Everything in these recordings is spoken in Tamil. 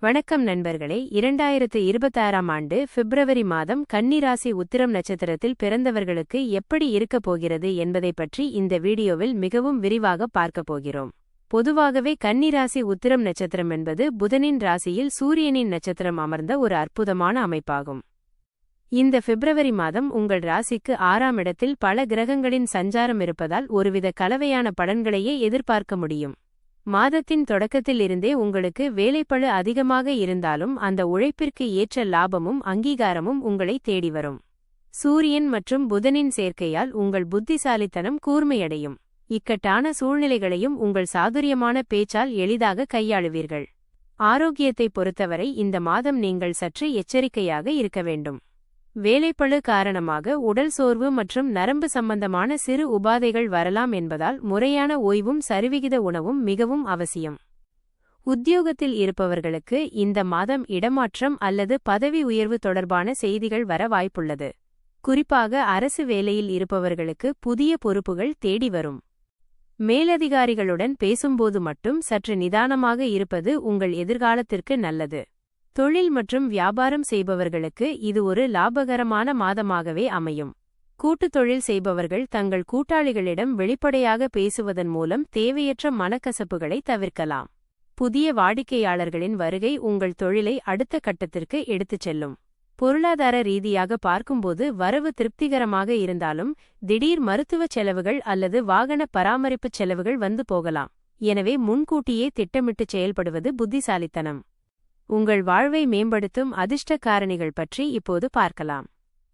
வணக்கம் நண்பர்களே. 2026ஆம் ஆண்டு பிப்ரவரி மாதம் கன்னிராசி உத்திரம் நட்சத்திரத்தில் பிறந்தவர்களுக்கு எப்படி இருக்கப் போகிறது என்பதை பற்றி இந்த வீடியோவில் மிகவும் விரிவாக பார்க்கப் போகிறோம். பொதுவாகவே கன்னிராசி உத்திரம் நட்சத்திரம் என்பது புதனின் ராசியில் சூரியனின் நட்சத்திரம் அமர்ந்த ஒரு அற்புதமான அமைப்பாகும். இந்த பிப்ரவரி மாதம் உங்கள் ராசிக்கு 6ஆம் இடத்தில் பல கிரகங்களின் சஞ்சாரம் இருப்பதால் ஒருவித கலவையான பலன்களையே எதிர்பார்க்க முடியும். மாதத்தின் தொடக்கத்தில் இருந்தே உங்களுக்கு வேலைப்பளு அதிகமாக இருந்தாலும் அந்த உழைப்பிற்கு ஏற்ற லாபமும் அங்கீகாரமும் உங்களை தேடி வரும். சூரியன் மற்றும் புதனின் சேர்க்கையால் உங்கள் புத்திசாலித்தனம் கூர்மையடையும். இக்கட்டான சூழ்நிலைகளையும் உங்கள் சாதுரியமான பேச்சால் எளிதாக கையாளுவீர்கள். ஆரோக்கியத்தை பொறுத்தவரை இந்த மாதம் நீங்கள் சற்று எச்சரிக்கையாக இருக்க வேண்டும். வேலைப்பளு காரணமாக உடல் சோர்வு மற்றும் நரம்பு சம்பந்தமான சிறு உபாதைகள் வரலாம் என்பதால் முறையான ஓய்வும் சரிவிகித உணவும் மிகவும் அவசியம். உத்தியோகத்தில் இருப்பவர்களுக்கு இந்த மாதம் இடமாற்றம் அல்லது பதவி உயர்வு தொடர்பான செய்திகள் வர வாய்ப்புள்ளது. குறிப்பாக அரசு வேலையில் இருப்பவர்களுக்கு புதிய பொறுப்புகள் தேடி வரும். மேலதிகாரிகளுடன் பேசும்போது மட்டும் சற்று நிதானமாக இருப்பது உங்கள் எதிர்காலத்திற்கு நல்லது. தொழில் மற்றும் வியாபாரம் செய்பவர்களுக்கு இது ஒரு லாபகரமான மாதமாகவே அமையும். கூட்டுத் தொழில் செய்பவர்கள் தங்கள் கூட்டாளிகளிடம் வெளிப்படையாக பேசுவதன் மூலம் தேவையற்ற மனக்கசப்புகளை தவிர்க்கலாம். புதிய வாடிக்கையாளர்களின் வருகை உங்கள் தொழிலை அடுத்த கட்டத்திற்கு எடுத்துச் செல்லும். பொருளாதார ரீதியாக பார்க்கும்போது வரவு திருப்திகரமாக இருந்தாலும் திடீர் மருத்துவச் செலவுகள் அல்லது வாகன பராமரிப்புச் செலவுகள் வந்து போகலாம். எனவே முன்கூட்டியே திட்டமிட்டு செயல்படுவது புத்திசாலித்தனம். உங்கள் வாழ்வை மேம்படுத்தும் அதிர்ஷ்ட காரணிகள் பற்றி இப்போது பார்க்கலாம்.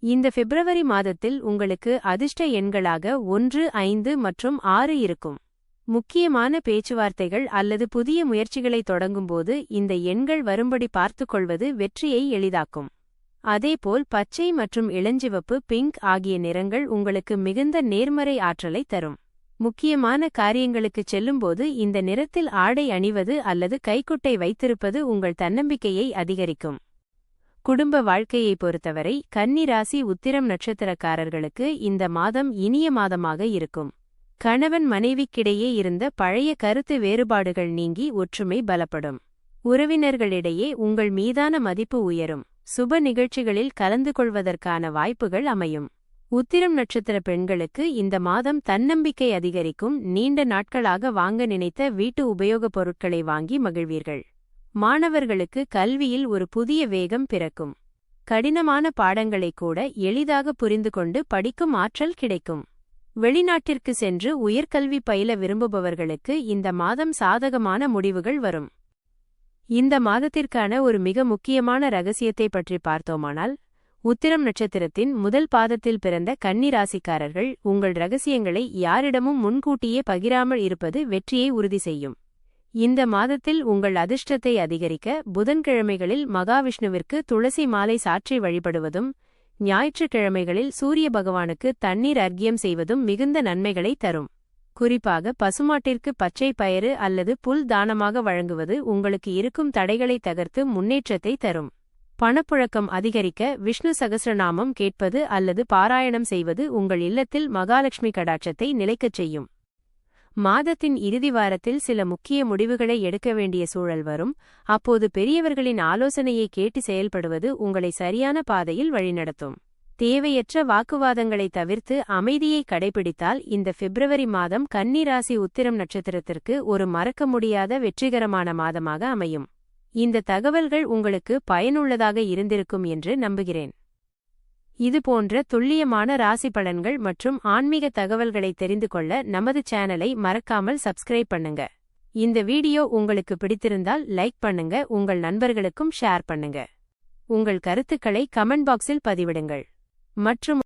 இந்த பிப்ரவரி மாதத்தில் உங்களுக்கு அதிர்ஷ்ட எண்களாக 1, 5 மற்றும் 6 இருக்கும். முக்கியமான பேச்சுவார்த்தைகள் அல்லது புதிய முயற்சிகளை தொடங்கும்போது இந்த எண்கள் வரும்படி பார்த்துக்கொள்வது வெற்றியை எளிதாக்கும். அதேபோல் பச்சை மற்றும் இளஞ்சிவப்பு, பிங்க் ஆகிய நிறங்கள் உங்களுக்கு மிகுந்த நேர்மறை ஆற்றலை தரும். முக்கியமான காரியங்களுக்குச் செல்லும்போது இந்த நிறத்தில் ஆடை அணிவது அல்லது கைக்குட்டை வைத்திருப்பது உங்கள் தன்னம்பிக்கையை அதிகரிக்கும். குடும்ப வாழ்க்கையை பொறுத்தவரை கன்னிராசி உத்திரம் நட்சத்திரக்காரர்களுக்கு இந்த மாதம் இனிய மாதமாக இருக்கும். கணவன் மனைவிக்கிடையே இருந்த பழைய கருத்து வேறுபாடுகள் நீங்கி ஒற்றுமை பலப்படும். உறவினர்களிடையே உங்கள் மீதான மதிப்பு உயரும். சுப நிகழ்ச்சிகளில் கலந்து கொள்வதற்கான வாய்ப்புகள் அமையும். உத்திரம் நட்சத்திர பெண்களுக்கு இந்த மாதம் தன்னம்பிக்கை அதிகரிக்கும். நீண்ட நாட்களாக வாங்க நினைத்த வீட்டு உபயோகப் பொருட்களை வாங்கி மகிழ்வீர்கள். மாணவர்களுக்கு கல்வியில் ஒரு புதிய வேகம் பிறக்கும். கடினமான பாடங்களை கூட எளிதாக புரிந்து கொண்டு படிக்கும் ஆற்றல் கிடைக்கும். வெளிநாட்டிற்கு சென்று உயர்கல்வி பயில விரும்புபவர்களுக்கு இந்த மாதம் சாதகமான முடிவுகள் வரும். இந்த மாதத்திற்கான ஒரு மிக முக்கியமான ரகசியத்தை பற்றி பார்த்தோமானால், உத்திரம் நட்சத்திரத்தின் முதல் பாதத்தில் பிறந்த கன்னிராசிக்காரர்கள் உங்கள் ரகசியங்களை யாரிடமும் முன்கூட்டியே பகிராமல் இருப்பது வெற்றியை உறுதி செய்யும். இந்த மாதத்தில் உங்கள் அதிர்ஷ்டத்தை அதிகரிக்க புதன்கிழமைகளில் மகாவிஷ்ணுவிற்கு துளசி மாலை சாற்றி வழிபடுவதும் ஞாயிற்றுக்கிழமைகளில் சூரிய பகவானுக்கு தண்ணீர் அர்க்கியம் செய்வதும் மிகுந்த நன்மைகளை தரும். குறிப்பாக பசுமாட்டிற்கு பச்சை பயறு அல்லது புல் தானமாக வழங்குவது உங்களுக்கு இருக்கும் தடைகளை தகர்த்து முன்னேற்றத்தை தரும். பணப்புழக்கம் அதிகரிக்க விஷ்ணு சகஸ்ரநாமம் கேட்பது அல்லது பாராயணம் செய்வது உங்கள் இல்லத்தில் மகாலட்சுமி கடாட்சத்தை நிலைக்கச் செய்யும். மாதத்தின் இறுதி வாரத்தில் சில முக்கிய முடிவுகளை எடுக்க வேண்டிய சூழல் வரும். அப்போது பெரியவர்களின் ஆலோசனையை கேட்டு செயல்படுவது உங்களை சரியான பாதையில் வழிநடத்தும். தேவையற்ற வாக்குவாதங்களை தவிர்த்து அமைதியை கடைபிடித்தால் இந்த பிப்ரவரி மாதம் கன்னிராசி உத்திரம் நட்சத்திரத்திற்கு ஒரு மறக்க முடியாத வெற்றிகரமான மாதமாக அமையும். இந்த தகவல்கள் உங்களுக்கு பயனுள்ளதாக இருந்திருக்கும் என்று நம்புகிறேன். இதுபோன்ற துல்லியமான ராசி பலன்கள் மற்றும் ஆன்மீக தகவல்களை தெரிந்து கொள்ள நமது சேனலை மறக்காமல் சப்ஸ்கிரைப் பண்ணுங்க. இந்த வீடியோ உங்களுக்கு பிடித்திருந்தால் லைக் பண்ணுங்க, உங்கள் நண்பர்களுக்கும் ஷேர் பண்ணுங்க. உங்கள் கருத்துக்களை கமெண்ட் பாக்ஸில் பதிவிடுங்கள். மற்றும்